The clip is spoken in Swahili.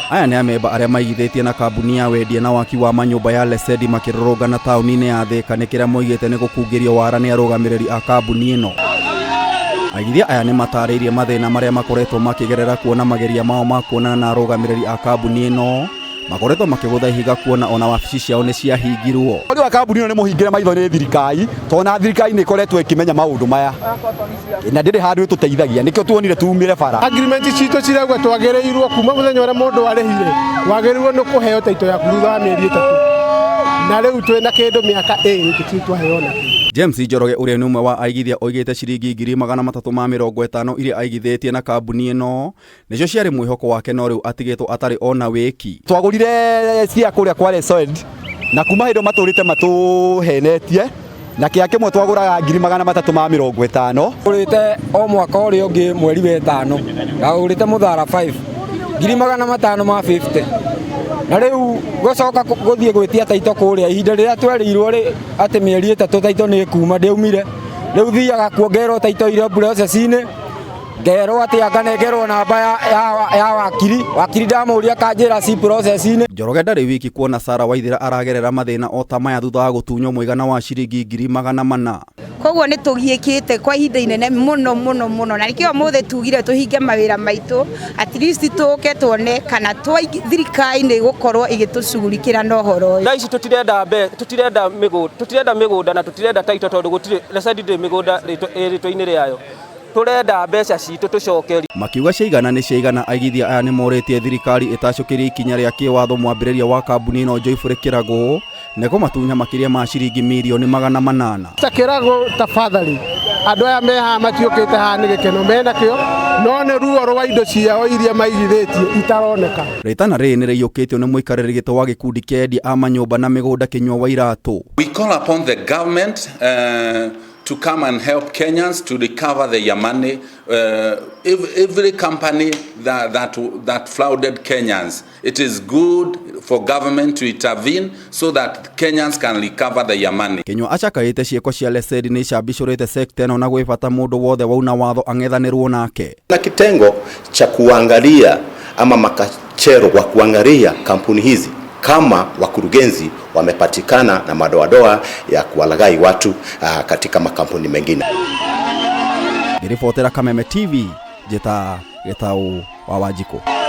Aya nĩ amemba arĩa maigithĩtie na kambuni ya wendia na waki wa manyũmba ya Lesedi makĩrũrũngana taũni-inĩ ya Thika nĩ kĩrĩa moigĩte nĩ gũkungĩrio wara nĩ arũgamĩrĩri a kambuni ĩno. Aigithia aya nĩ matarĩirie mathĩna marĩa makoretwo makĩgerera kuona mageria mao ma kuonana na arũgamĩrĩri a kambuni ĩno makoretwo makĩgũtha ihiga kuona ona wabici ciao nĩ ciahingirwo. Ũndũ wa kambuni ĩno nĩ mũhingĩre maitho nĩ thirikari, tondũ thirikari nĩ ĩkoretwo ĩkĩmenya maũndũ maya na ndĩrĩ handũ ĩtũteithagia, nĩkĩo tuonire tumire bara. Agreement citũ cirauga twagĩrĩirwo kuma mũthenya ũrĩa mũndũ arĩhire wagĩrĩirwo nĩ kũheo taito yaku thutha wa mĩeri 3, na rĩu twĩna kĩndũ mĩaka 2 tũtitwaheo na James Njoroge ũrĩa nĩ ũmwe wa aigithia oigĩte ciringi 350 iria aigithĩtie na kambuni ĩno nĩcio ciarĩ mwĩhoko wake, no rĩu atigĩtwo atarĩ ona wĩki. Twagũrire cia kũrĩa kwa Lesedi na kuma hĩndĩ matũrĩte matũhenetie na kĩa kĩmwe twagũraga 350. Ngũrĩte o mwaka ũrĩa ũngĩ mweri wa 5 ngagũrĩte mũthara 5 550 na rĩu gũcoka gũthiĩ gwĩtia taito kũrĩa ihinda rĩrĩa twerirwo atĩ mĩeri 3 taito nĩ kuma ndĩumire. Rĩu thiaga kuongerwo taito iria process-inĩ ngerwo atĩ anganengerwo namba ya wakiri ndamũria kanjĩra ci process-inĩ. Njoroge ndarĩ wiki kuona Sarah Waithĩra aragerera mathĩna o ta maya thutha wa gũtunywo mũigana wa ciringi 400,000. Koguo nĩ tũgiĩkĩte kwa ihinda inene mũno na nĩkĩo mũthĩ tugire tũhinge mawĩra maitũ at least tũke tuone kana thirikari nĩ gũkorwo igĩtũcugurikĩra na ũhoro ũyũ. Thaa ici tũtirenda mĩgũnda na tũtirenda taito tondũ gũtirĩ Lesedi ndĩ mĩgũnda rĩtwa-inĩ rĩayo. Turenda mbeca citũ tũcokerie. Makiuga ciigana nĩ ciigana, aigithia aya nĩ morĩtie thirikari ĩtacũkĩrie ikinya rĩa kĩwatho mwambĩrĩria wa kambuni ĩno Joyfrey Kĩragũ nĩ kũmatunya makĩria ma ciringi mirioni 800. Kĩragũ tafadhali, andũ aya me haha matiũkĩte haha nĩ gĩkeno menakĩo, no nĩ ruo rwa indo ciao iria maigithĩtie itaroneka. Rĩtana rĩrĩ nĩ rĩiyũkĩtio nĩ mũikarĩri gĩtĩ wa gĩkundi kĩa endia a manyũmba na mĩgũnda Kĩnyua wa Iratũ. We call upon the government to come and help Kenyans to recover their money. Every company that flooded Kenyans, it is good for government to intervene so that Kenyans can recover their money. Kĩnyua acakaĩte ciĩko cia Lesedi nĩ icambicũrĩte sekta ĩno na gwĩbata mũndũ wothe wauna watho ang'ethanĩrwo nake. Na kitengo cha kuangalia ama makachero wa kuangalia kampuni hizi kama wakurugenzi wamepatikana na madoadoa ya kuwalaghai watu katika makampuni mengine. Ngĩribotera Kameme TV, Njeta Gĩtaũ wa Wanjikũ.